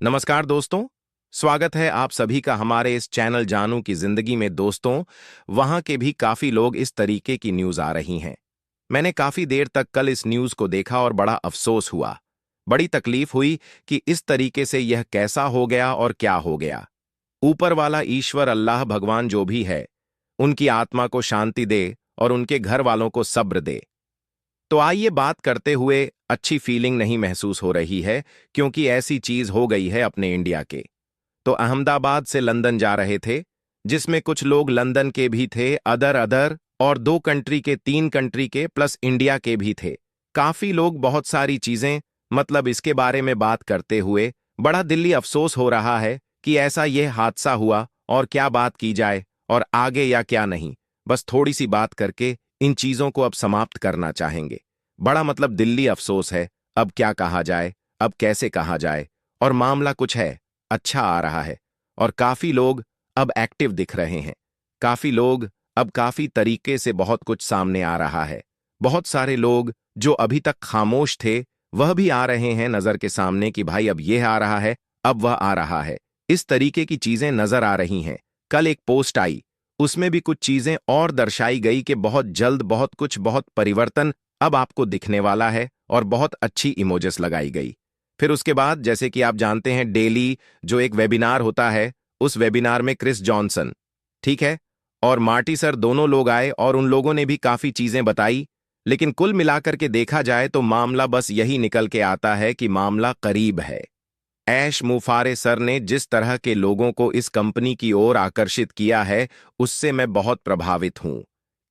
नमस्कार दोस्तों। स्वागत है आप सभी का हमारे इस चैनल जानू की जिंदगी में। दोस्तों, वहां के भी काफी लोग इस तरीके की न्यूज आ रही हैं। मैंने काफी देर तक कल इस न्यूज को देखा और बड़ा अफसोस हुआ, बड़ी तकलीफ हुई कि इस तरीके से यह कैसा हो गया और क्या हो गया। ऊपर वाला ईश्वर अल्लाह भगवान जो भी है, उनकी आत्मा को शांति दे और उनके घर वालों को सब्र दे। तो आइए बात करते हुए अच्छी फीलिंग नहीं महसूस हो रही है, क्योंकि ऐसी चीज हो गई है अपने इंडिया के। तो अहमदाबाद से लंदन जा रहे थे, जिसमें कुछ लोग लंदन के भी थे, अदर अदर, और 2 कंट्री के, 3 कंट्री के, प्लस इंडिया के भी थे। काफी लोग, बहुत सारी चीजें, मतलब इसके बारे में बात करते हुए बड़ा दिली अफसोस हो रहा है कि ऐसा यह हादसा हुआ और क्या बात की जाए और आगे या क्या नहीं। बस थोड़ी सी बात करके इन चीजों को अब समाप्त करना चाहेंगे। बड़ा मतलब दिल्ली अफसोस है। अब क्या कहा जाए, अब कैसे कहा जाए। और मामला कुछ है, अच्छा आ रहा है, और काफी लोग अब एक्टिव दिख रहे हैं। काफी लोग अब काफी तरीके से बहुत कुछ सामने आ रहा है। बहुत सारे लोग जो अभी तक खामोश थे, वह भी आ रहे हैं नजर के सामने कि भाई अब यह आ रहा है, अब वह आ रहा है। इस तरीके की चीजें नजर आ रही हैं। कल एक पोस्ट आई, उसमें भी कुछ चीजें और दर्शाई गई कि बहुत जल्द बहुत कुछ, बहुत परिवर्तन अब आपको दिखने वाला है, और बहुत अच्छी इमोजेस लगाई गई। फिर उसके बाद, जैसे कि आप जानते हैं, डेली जो एक वेबिनार होता है, उस वेबिनार में क्रिस जॉनसन, ठीक है, और मार्टी सर, दोनों लोग आए और उन लोगों ने भी काफी चीजें बताई। लेकिन कुल मिलाकर के देखा जाए तो मामला बस यही निकल के आता है कि मामला करीब है। ऐश मुफारे सर ने जिस तरह के लोगों को इस कंपनी की ओर आकर्षित किया है, उससे मैं बहुत प्रभावित हूं।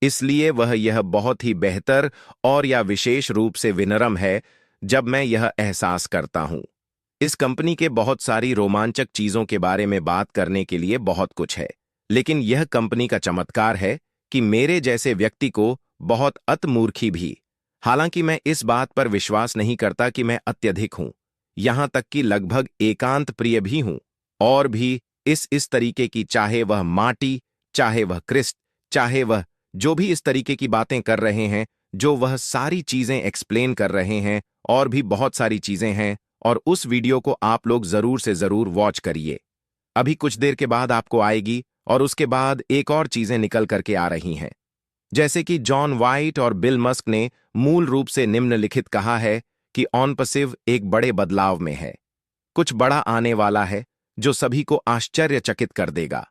इसलिए वह यह बहुत ही बेहतर और या विशेष रूप से विनम्र है जब मैं यह एहसास करता हूं। इस कंपनी के बहुत सारी रोमांचक चीजों के बारे में बात करने के लिए बहुत कुछ है, लेकिन यह कंपनी का चमत्कार है कि मेरे जैसे व्यक्ति को बहुत अतमूर्खी भी, हालांकि मैं इस बात पर विश्वास नहीं करता कि मैं अत्यधिक हूं, यहां तक कि लगभग एकांत प्रिय भी हूं, और भी इस तरीके की, चाहे वह माटी, चाहे वह क्रिस्ट, चाहे वह जो भी इस तरीके की बातें कर रहे हैं, जो वह सारी चीजें एक्सप्लेन कर रहे हैं, और भी बहुत सारी चीजें हैं। और उस वीडियो को आप लोग जरूर से जरूर वॉच करिए। अभी कुछ देर के बाद आपको आएगी, और उसके बाद एक और चीजें निकल करके आ रही हैं। जैसे कि जॉन वाइट और बिल मस्क ने मूल रूप से निम्नलिखित कहा है कि ऑनपसिव एक बड़े बदलाव में है। कुछ बड़ा आने वाला है जो सभी को आश्चर्यचकित कर देगा।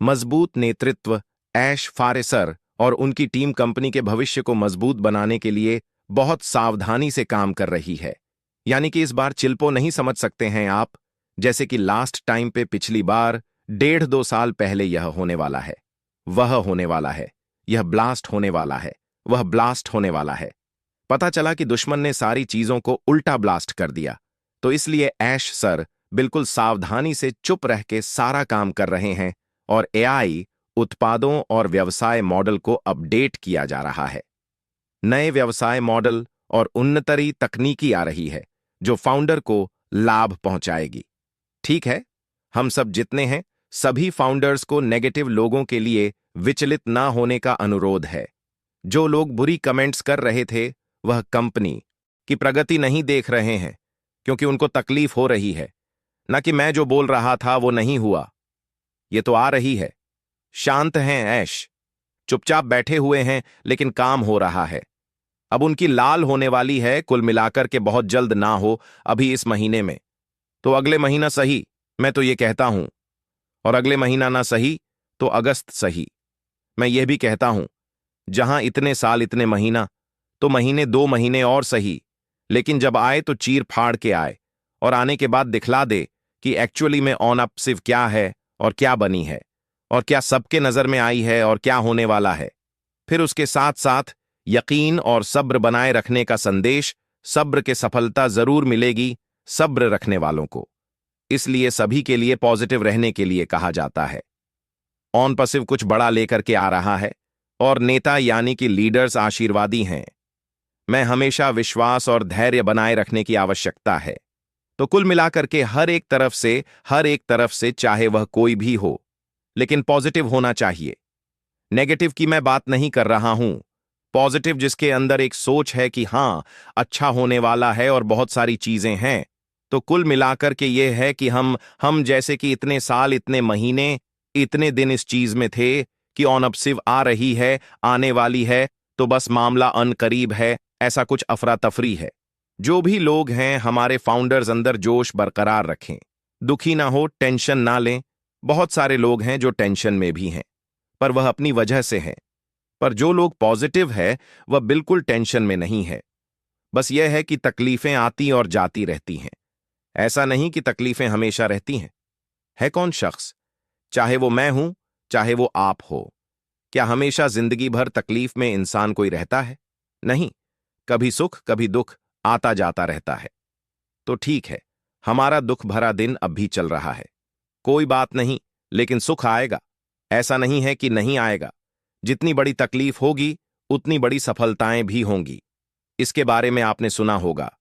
मजबूत नेतृत्व, ऐश फारेसर और उनकी टीम कंपनी के भविष्य को मजबूत बनाने के लिए बहुत सावधानी से काम कर रही है। यानी कि इस बार चिल्पो नहीं समझ सकते हैं आप, जैसे कि लास्ट टाइम पे, पिछली बार 1.5-2 साल पहले यह होने वाला है, वह होने वाला है, यह ब्लास्ट होने वाला है, वह ब्लास्ट होने वाला है। पता चला कि दुश्मन ने सारी चीजों को उल्टा ब्लास्ट कर दिया। तो इसलिए ऐश सर बिल्कुल सावधानी से चुप रह के सारा काम कर रहे हैं, और एआई उत्पादों और व्यवसाय मॉडल को अपडेट किया जा रहा है। नए व्यवसाय मॉडल और उन्नतरी तकनीकी आ रही है जो फाउंडर को लाभ पहुंचाएगी। ठीक है, हम सब जितने हैं, सभी फाउंडर्स को नेगेटिव लोगों के लिए विचलित ना होने का अनुरोध है। जो लोग बुरी कमेंट्स कर रहे थे, वह कंपनी की प्रगति नहीं देख रहे हैं, क्योंकि उनको तकलीफ हो रही है। ना कि मैं जो बोल रहा था वो नहीं हुआ, ये तो आ रही है। शांत हैं ऐश, चुपचाप बैठे हुए हैं, लेकिन काम हो रहा है। अब उनकी लाल होने वाली है, कुल मिलाकर के बहुत जल्द ना हो अभी इस महीने में, तो अगले महीना सही, मैं तो ये कहता हूं। और अगले महीना ना सही तो अगस्त सही। मैं ये भी कहता हूं, जहां इतने साल इतने महीना, तो महीने 2 महीने और सही, लेकिन जब आए तो चीर फाड़ के आए, और आने के बाद दिखला दे कि एक्चुअली में ऑन अप सिर्फ क्या है और क्या बनी है, और क्या सबके नजर में आई है और क्या होने वाला है। फिर उसके साथ साथ यकीन और सब्र बनाए रखने का संदेश, सब्र के सफलता जरूर मिलेगी सब्र रखने वालों को। इसलिए सभी के लिए पॉजिटिव रहने के लिए कहा जाता है। ऑन पसिव कुछ बड़ा लेकर के आ रहा है, और नेता यानी कि लीडर्स आशीर्वादी हैं। मैं हमेशा विश्वास और धैर्य बनाए रखने की आवश्यकता है। तो कुल मिलाकर के हर एक तरफ से चाहे वह कोई भी हो, लेकिन पॉजिटिव होना चाहिए। नेगेटिव की मैं बात नहीं कर रहा हूं, पॉजिटिव जिसके अंदर एक सोच है कि हां, अच्छा होने वाला है और बहुत सारी चीजें हैं। तो कुल मिलाकर के ये है कि हम जैसे कि इतने साल, इतने महीने, इतने दिन इस चीज में थे कि ऑन अब सिर्फ आ रही है, आने वाली है, तो बस मामला अनकरीब है, ऐसा कुछ अफरा तफरी है। जो भी लोग हैं, हमारे फाउंडर्स अंदर जोश बरकरार रखें, दुखी ना हो, टेंशन ना लें। बहुत सारे लोग हैं जो टेंशन में भी हैं, पर वह अपनी वजह से हैं। पर जो लोग पॉजिटिव है वह बिल्कुल टेंशन में नहीं है। बस यह है कि तकलीफें आती और जाती रहती हैं। ऐसा नहीं कि तकलीफें हमेशा रहती हैं। है कौन शख्स, चाहे वो मैं हूं, चाहे वो आप हो, क्या हमेशा जिंदगी भर तकलीफ में इंसान कोई रहता है? नहीं। कभी सुख, कभी दुख आता जाता रहता है। तो ठीक है, हमारा दुख भरा दिन अब भी चल रहा है, कोई बात नहीं, लेकिन सुख आएगा। ऐसा नहीं है कि नहीं आएगा। जितनी बड़ी तकलीफ होगी उतनी बड़ी सफलताएं भी होंगी। इसके बारे में आपने सुना होगा,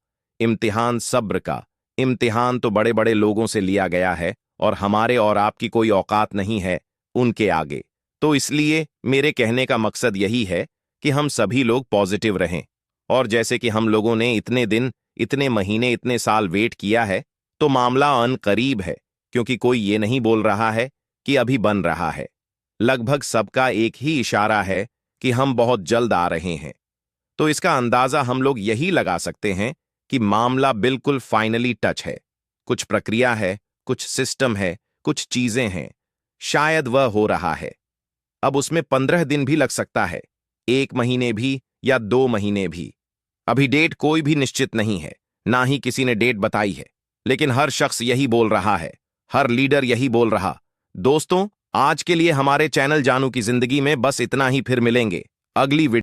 इम्तिहान सब्र का। इम्तिहान तो बड़े बड़े लोगों से लिया गया है और हमारे और आपकी कोई औकात नहीं है उनके आगे। तो इसलिए मेरे कहने का मकसद यही है कि हम सभी लोग पॉजिटिव रहें। और जैसे कि हम लोगों ने इतने दिन, इतने महीने, इतने साल वेट किया है, तो मामला अनकरीब है, क्योंकि कोई ये नहीं बोल रहा है कि अभी बन रहा है। लगभग सबका एक ही इशारा है कि हम बहुत जल्द आ रहे हैं। तो इसका अंदाजा हम लोग यही लगा सकते हैं कि मामला बिल्कुल फाइनली टच है। कुछ प्रक्रिया है, कुछ सिस्टम है, कुछ चीजें हैं, शायद वह हो रहा है। अब उसमें 15 दिन भी लग सकता है, 1 महीने भी, या 2 महीने भी। अभी डेट कोई भी निश्चित नहीं है, ना ही किसी ने डेट बताई है, लेकिन हर शख्स यही बोल रहा है, हर लीडर यही बोल रहा। दोस्तों, आज के लिए हमारे चैनल जानू की जिंदगी में बस इतना ही। फिर मिलेंगे अगली वीडियो।